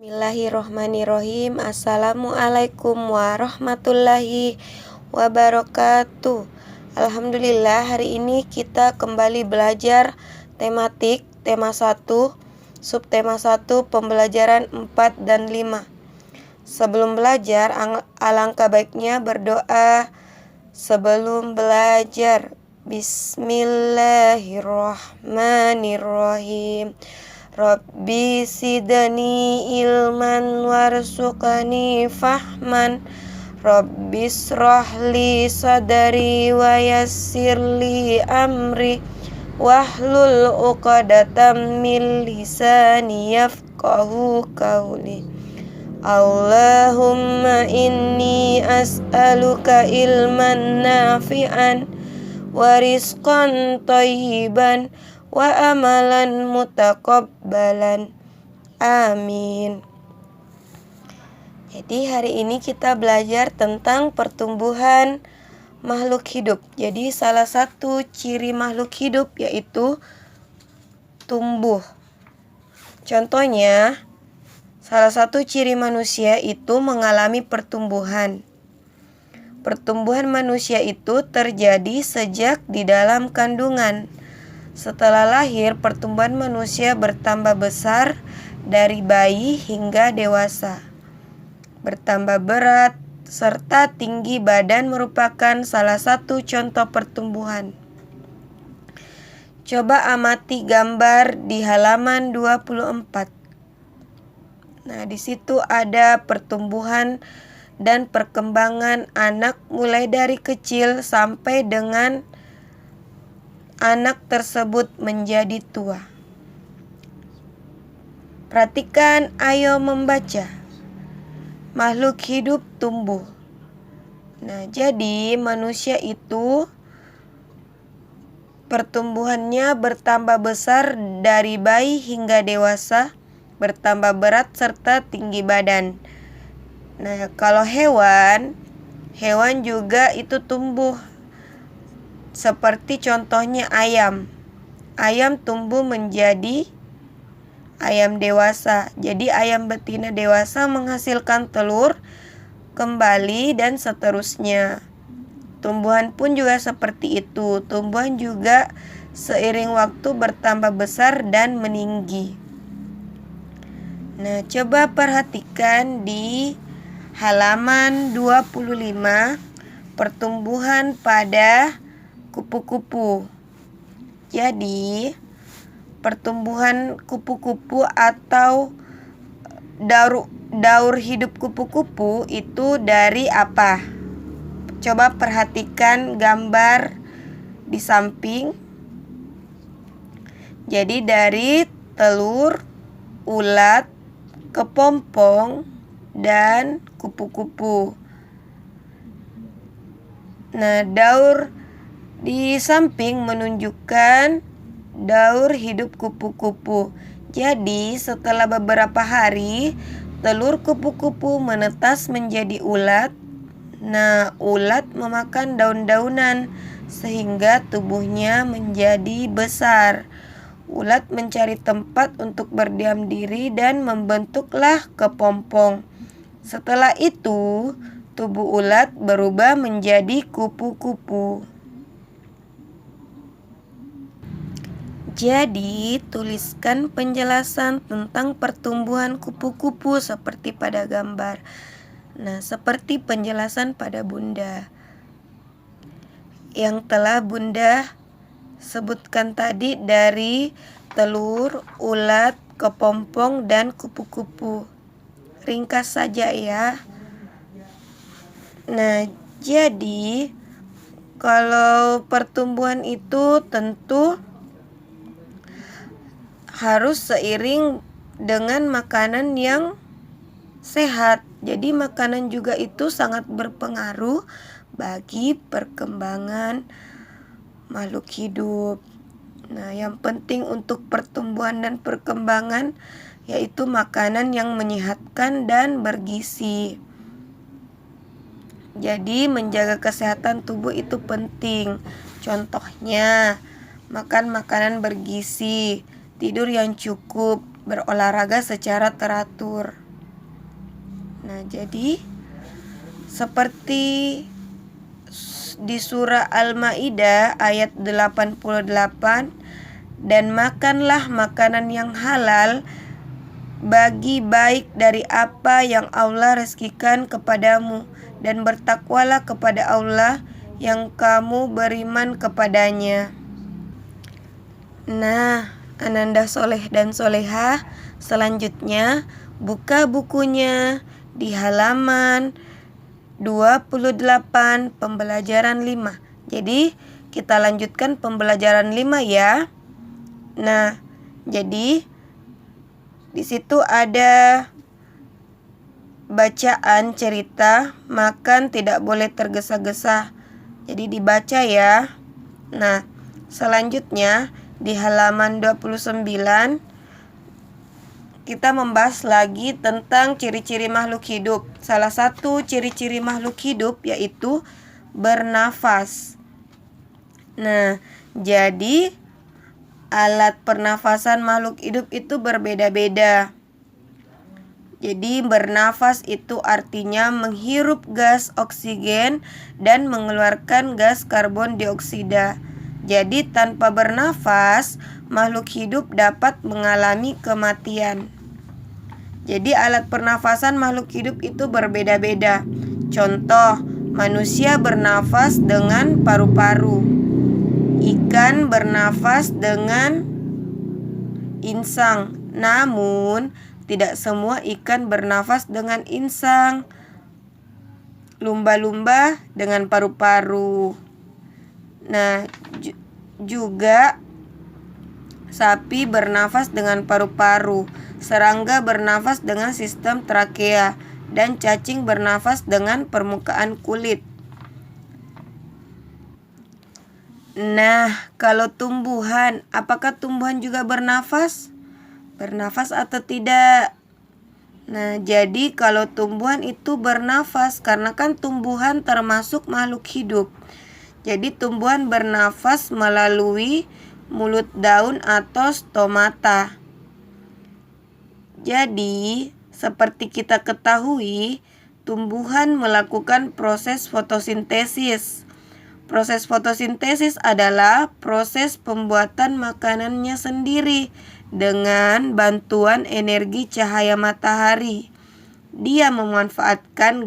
Bismillahirrohmanirrohim. Assalamualaikum warahmatullahi wabarakatuh. Alhamdulillah, hari ini kita kembali belajar tematik tema 1, subtema 1, pembelajaran 4 dan 5. Sebelum belajar, alangkah baiknya berdoa sebelum belajar. Bismillahirrohmanirrohim. Rabbi sidani ilman warzuqani fahman. Rabbi srahli sadari wa yassirli amri wahlul uqadatam min lisani yafqahu qawli. Allahumma inni as'aluka ilman nafi'an wa rizqan thayyiban wa amalan mutaqabbalan. Amin. Jadi hari ini kita belajar tentang pertumbuhan makhluk hidup. Jadi salah satu ciri makhluk hidup yaitu tumbuh. Contohnya, salah satu ciri manusia itu mengalami pertumbuhan. Pertumbuhan manusia itu terjadi sejak di dalam kandungan. Setelah lahir, pertumbuhan manusia bertambah besar dari bayi hingga dewasa. Bertambah berat serta tinggi badan merupakan salah satu contoh pertumbuhan. Coba amati gambar di halaman 24. Nah, di situ ada pertumbuhan dan perkembangan anak mulai dari kecil sampai dengan anak tersebut menjadi tua. Perhatikan, ayo membaca. Makhluk hidup tumbuh. Nah, jadi manusia itu pertumbuhannya bertambah besar dari bayi hingga dewasa, bertambah berat serta tinggi badan. Nah, kalau hewan juga itu tumbuh. Seperti contohnya ayam. Ayam tumbuh menjadi ayam dewasa. Jadi ayam betina dewasa menghasilkan telur kembali dan seterusnya. Tumbuhan pun juga seperti itu. Tumbuhan juga seiring waktu bertambah besar dan meninggi. Nah, coba perhatikan di halaman 25 pertumbuhan pada kupu-kupu. Jadi, pertumbuhan kupu-kupu atau daur hidup kupu-kupu itu dari apa? Coba perhatikan gambar di samping. Jadi dari telur, ulat, kepompong, dan kupu-kupu. Nah, daur di samping menunjukkan daur hidup kupu-kupu. Jadi, setelah beberapa hari, telur kupu-kupu menetas menjadi ulat. Nah, ulat memakan daun-daunan sehingga tubuhnya menjadi besar. Ulat mencari tempat untuk berdiam diri dan membentuklah kepompong. Setelah itu, tubuh ulat berubah menjadi kupu-kupu. Jadi, tuliskan penjelasan tentang pertumbuhan kupu-kupu seperti pada gambar. Nah, seperti penjelasan pada Bunda yang telah Bunda sebutkan tadi dari telur, ulat, kepompong, dan kupu-kupu. Ringkas saja ya. Nah, jadi kalau pertumbuhan itu tentu harus seiring dengan makanan yang sehat. Jadi makanan juga itu sangat berpengaruh bagi perkembangan makhluk hidup. Nah, yang penting untuk pertumbuhan dan perkembangan yaitu makanan yang menyehatkan dan bergizi. Jadi menjaga kesehatan tubuh itu penting. Contohnya, makan makanan bergizi, tidur yang cukup, berolahraga secara teratur. Nah, jadi seperti di surah Al-Maidah ayat 88, dan makanlah makanan yang halal bagi baik dari apa yang Allah rezekikan kepadamu, dan bertakwalah kepada Allah yang kamu beriman kepadanya. Nah, Ananda Soleh dan Solehah, selanjutnya buka bukunya di halaman 28 pembelajaran 5. Jadi kita lanjutkan pembelajaran 5 ya. Nah, jadi di situ ada bacaan cerita makan tidak boleh tergesa-gesa. Jadi dibaca ya. Nah, selanjutnya di halaman 29 kita membahas lagi tentang ciri-ciri makhluk hidup. Salah satu ciri-ciri makhluk hidup yaitu bernafas. Nah, jadi alat pernafasan makhluk hidup itu berbeda-beda. Jadi bernafas itu artinya menghirup gas oksigen dan mengeluarkan gas karbon dioksida. Jadi tanpa bernafas, makhluk hidup dapat mengalami kematian. Jadi alat pernafasan makhluk hidup itu berbeda-beda. Contoh, manusia bernafas dengan paru-paru. Ikan bernafas dengan insang. Namun, tidak semua ikan bernafas dengan insang. Lumba-lumba dengan paru-paru. Nah, juga sapi bernafas dengan paru-paru. Serangga bernafas dengan sistem trakea. Dan cacing bernafas dengan permukaan kulit. Nah, kalau tumbuhan, apakah tumbuhan juga bernafas? Bernafas atau tidak? Nah, jadi kalau tumbuhan itu bernafas, karena kan tumbuhan termasuk makhluk hidup. Jadi tumbuhan bernafas melalui mulut daun atau stomata. Jadi, seperti kita ketahui, tumbuhan melakukan proses fotosintesis. Proses fotosintesis adalah proses pembuatan makanannya sendiri dengan bantuan energi cahaya matahari. Dia memanfaatkan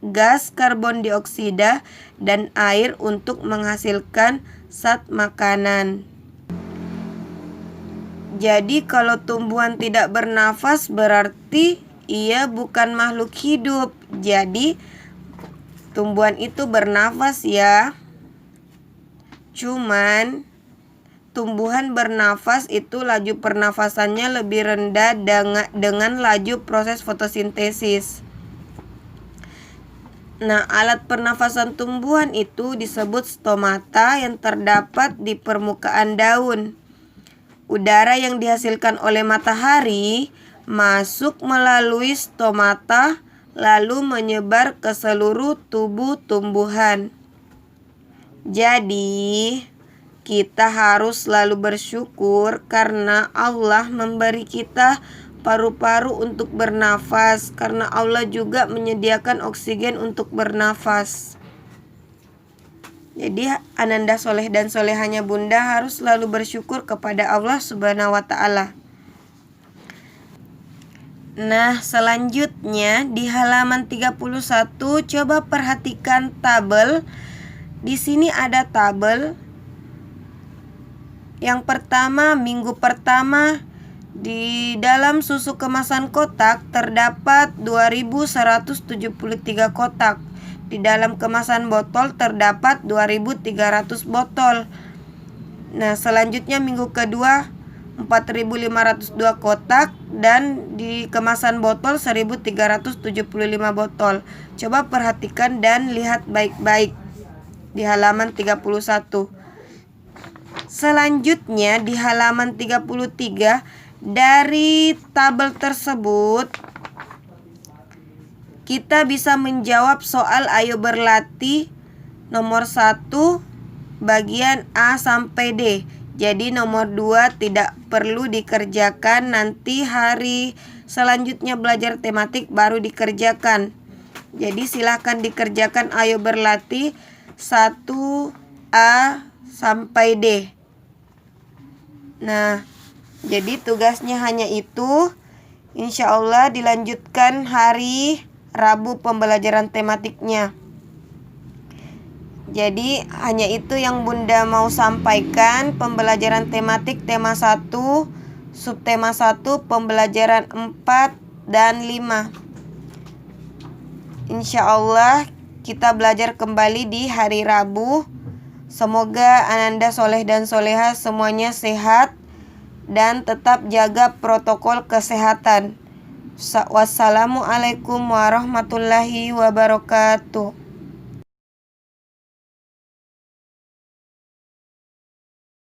gas karbon dioksida dan air untuk menghasilkan zat makanan. Jadi kalau tumbuhan tidak bernafas berarti ia bukan makhluk hidup. Jadi tumbuhan itu bernafas ya. Cuman tumbuhan bernafas itu laju pernafasannya lebih rendah dengan laju proses fotosintesis. Nah, alat pernafasan tumbuhan itu disebut stomata yang terdapat di permukaan daun. Udara yang dihasilkan oleh matahari masuk melalui stomata lalu menyebar ke seluruh tubuh tumbuhan. Jadi, kita harus selalu bersyukur karena Allah memberi kita paru-paru untuk bernafas, karena Allah juga menyediakan oksigen untuk bernafas. Jadi, Ananda Soleh dan Solehahnya Bunda harus selalu bersyukur kepada Allah Subhanahu wa Ta'ala. Nah, selanjutnya di halaman 31 coba perhatikan tabel. Di sini ada tabel. Yang pertama, minggu pertama di dalam susu kemasan kotak terdapat 2173 kotak. Di dalam kemasan botol terdapat 2300 botol. Nah, selanjutnya minggu kedua 4502 kotak dan di kemasan botol 1375 botol. Coba perhatikan dan lihat baik-baik di halaman 31. Selanjutnya di halaman 33, dari tabel tersebut kita bisa menjawab soal ayo berlatih nomor 1 bagian A sampai D. Jadi nomor 2 tidak perlu dikerjakan, nanti hari Selanjutnya belajar tematik baru dikerjakan. Jadi silahkan dikerjakan. Ayo berlatih 1A sampai D. Nah, jadi tugasnya hanya itu. Insya Allah dilanjutkan hari Rabu pembelajaran tematiknya. Jadi hanya itu yang Bunda mau sampaikan. Pembelajaran tematik tema 1, subtema 1, pembelajaran 4 dan 5. Insya Allah kita belajar kembali di hari Rabu. Semoga Ananda soleh dan soleha semuanya sehat dan tetap jaga protokol kesehatan. Wassalamualaikum warahmatullahi wabarakatuh.